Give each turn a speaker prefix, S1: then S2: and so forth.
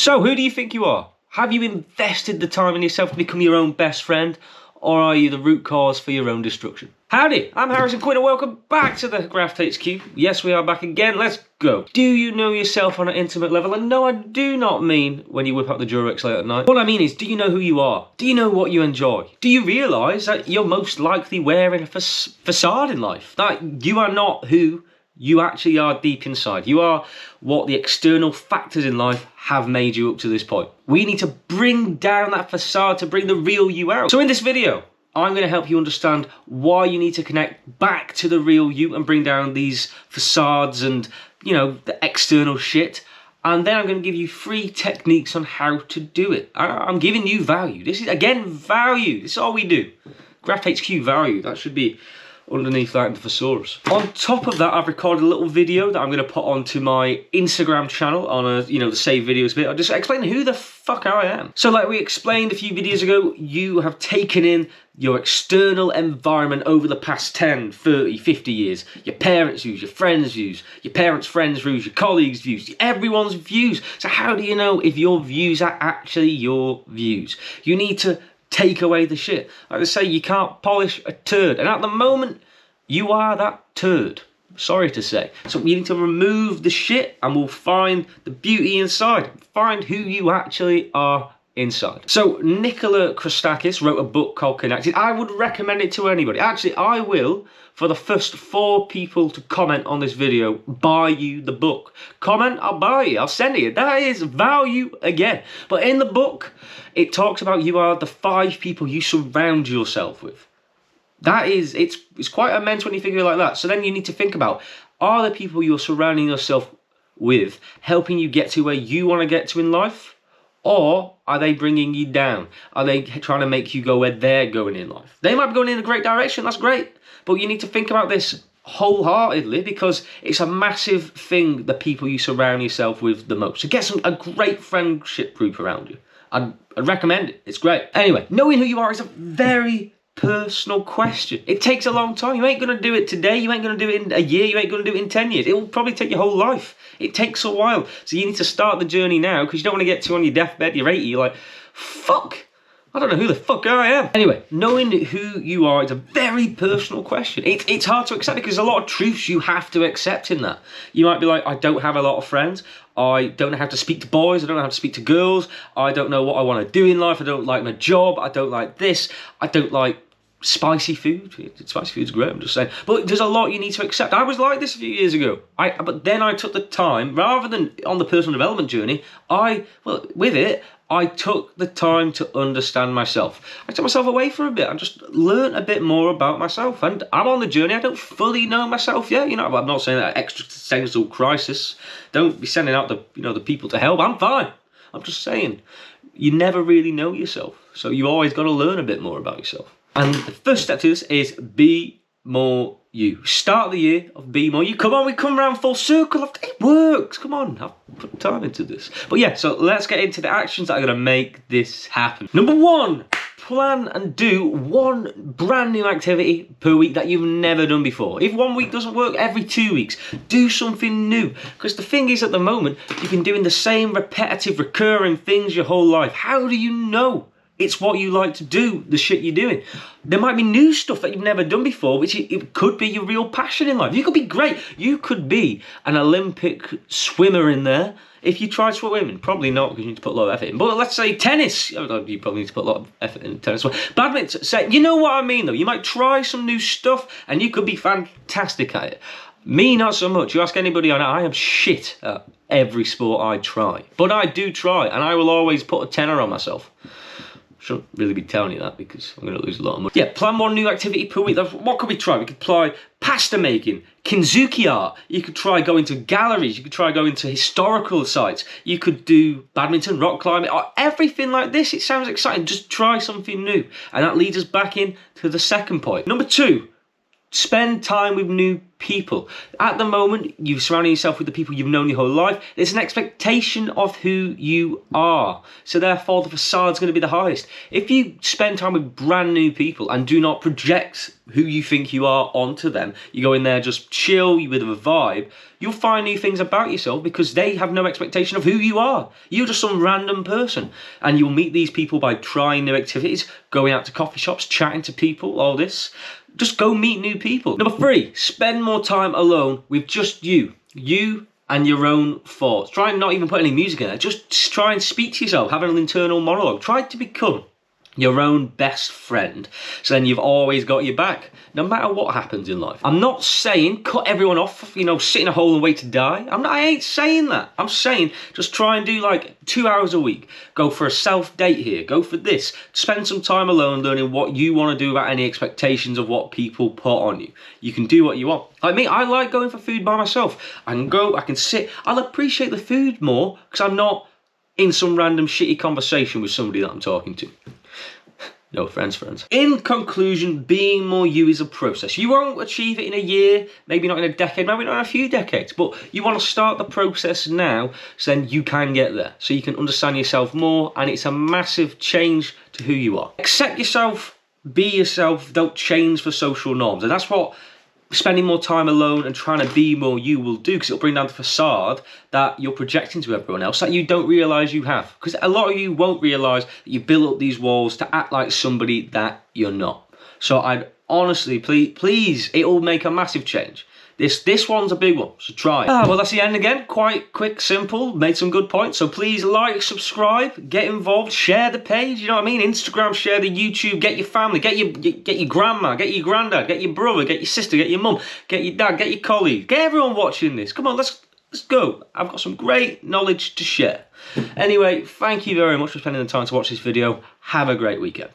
S1: So, who do you think you are? Have you invested the time in yourself to become your own best friend? Or are you the root cause for your own destruction? Howdy, I'm Harrison Quinn and welcome back to the Graft HQ. Yes, we are back again, let's go. Do you know yourself on an intimate level? And no, I do not mean when you whip out the Durex late at night. What I mean is, do you know who you are? Do you know what you enjoy? Do you realise that you're most likely wearing a facade in life? That you are not who you actually are deep inside. You are what the external factors in life have made you up to this point. We need to bring down that facade to bring the real you out. So in this video, I'm going to help you understand why you need to connect back to the real you and bring down these facades and, you know, the external shit. And then I'm going to give you 3 techniques on how to do it. I'm giving you value. This is, again, value. This is all we do. Graft HQ value. That should be underneath that in the thesaurus. On top of that, I've recorded a little video that I'm going to put onto my Instagram channel on the save videos bit. I'll just explain who the fuck I am. So like we explained a few videos ago, you have taken in your external environment over the past 10, 30, 50 years. Your parents' views, your friends' views, your parents' friends' views, your colleagues' views, everyone's views. So how do you know if your views are actually your views? You need to take away the shit. Like I say, you can't polish a turd. And at the moment, you are that turd. Sorry to say. So you need to remove the shit and we'll find the beauty inside. Find who you actually are inside. So Nicola Christakis wrote a book called Connected. I would recommend it to anybody. Actually, I will, for the first 4 people to comment on this video, buy you the book. Comment, I'll buy you, I'll send it you. That is value again. But in the book, it talks about you are the 5 people you surround yourself with. That is, it's quite immense when you think of it like that. So then you need to think about, are the people you're surrounding yourself with helping you get to where you want to get to in life? Or are they bringing you down? Are they trying to make you go where they're going in life? They might be going in a great direction, that's great. But you need to think about this wholeheartedly because it's a massive thing, the people you surround yourself with the most. So get a great friendship group around you. I'd recommend it, it's great. Anyway, knowing who you are is a very personal question. It takes a long time. You ain't going to do it today. You ain't going to do it in a year. You ain't going to do it in 10 years. It will probably take your whole life. It takes a while. So you need to start the journey now because you don't want to get to on your deathbed, you're 80, you're like, fuck, I don't know who the fuck I am. Anyway, knowing who you are is a very personal question. It's hard to accept because there's a lot of truths you have to accept in that. You might be like, I don't have a lot of friends. I don't know how to speak to boys. I don't know how to speak to girls. I don't know what I want to do in life. I don't like my job. I don't like this. I don't like spicy food. Spicy food's great, I'm just saying. But there's a lot you need to accept. I was like this a few years ago. But then I took the time, rather than on the personal development journey, I took the time to understand myself. I took myself away for a bit and just learned a bit more about myself. And I'm on the journey. I don't fully know myself yet. You know, I'm not saying that existential crisis. Don't be sending out the people to help. I'm fine. I'm just saying, you never really know yourself. So you always got to learn a bit more about yourself. And the first step to this is be more you. Start the year of be more you. Come on, we come around full circle. It works. Come on, I've put time into this. But yeah, so let's get into the actions that are going to make this happen. Number 1, plan and do 1 brand new activity per week that you've never done before. If 1 week doesn't work, every 2 weeks, do something new. Because the thing is, at the moment, you've been doing the same repetitive, recurring things your whole life. How do you know it's what you like to do, the shit you're doing? There might be new stuff that you've never done before, which it could be your real passion in life. You could be great. You could be an Olympic swimmer in there if you try swimming. Probably not, because you need to put a lot of effort in. But let's say tennis. You probably need to put a lot of effort in tennis. Badminton, say, you know what I mean though. You might try some new stuff and you could be fantastic at it. Me, not so much. You ask anybody I know, I am shit at every sport I try. But I do try, and I will always put a tenner on myself. Shouldn't really be telling you that because I'm going to lose a lot of money. Yeah, plan 1 new activity per week. What could we try? We could try pasta making, kinzuki art. You could try going to galleries. You could try going to historical sites. You could do badminton, rock climbing, or everything like this. It sounds exciting. Just try something new. And that leads us back in to the second point. Number 2, spend time with new people. At the moment, you're surrounding yourself with the people you've known your whole life. There's an expectation of who you are. So therefore, the facade's going to be the highest. If you spend time with brand new people and do not project who you think you are onto them, you go in there just chill, you with a vibe, you'll find new things about yourself because they have no expectation of who you are. You're just some random person. And you'll meet these people by trying new activities, going out to coffee shops, chatting to people, all this. Just go meet new people. Number 3, spend more time alone with just you. You and your own thoughts. Try and not even put any music in there. Just try and speak to yourself. Have an internal monologue. Try to become your own best friend. So then you've always got your back, no matter what happens in life. I'm not saying cut everyone off, you know, sit in a hole and wait to die. I ain't saying that. I'm saying just try and do like 2 hours a week. Go for a self-date here. Go for this. Spend some time alone learning what you want to do without any expectations of what people put on you. You can do what you want. Like me, I like going for food by myself. I can go, I can sit. I'll appreciate the food more because I'm not in some random shitty conversation with somebody that I'm talking to. No, friends. In conclusion, being more you is a process. You won't achieve it in a year, maybe not in a decade, maybe not in a few decades, but you want to start the process now so then you can get there. So you can understand yourself more, and it's a massive change to who you are. Accept yourself, be yourself, don't change for social norms. And that's what spending more time alone and trying to be more you will do, because it'll bring down the facade that you're projecting to everyone else that you don't realise you have. Because a lot of you won't realise that you built up these walls to act like somebody that you're not. So I'd honestly, please, it'll make a massive change. This one's a big one, so try it. Well, that's the end again. Quite quick, simple, made some good points. So please like, subscribe, get involved, share the page, you know what I mean? Instagram, share the YouTube, get your family, get your grandma, get your granddad, get your brother, get your sister, get your mum, get your dad, get your colleague, get everyone watching this. Come on, let's go. I've got some great knowledge to share. Anyway, thank you very much for spending the time to watch this video. Have a great weekend.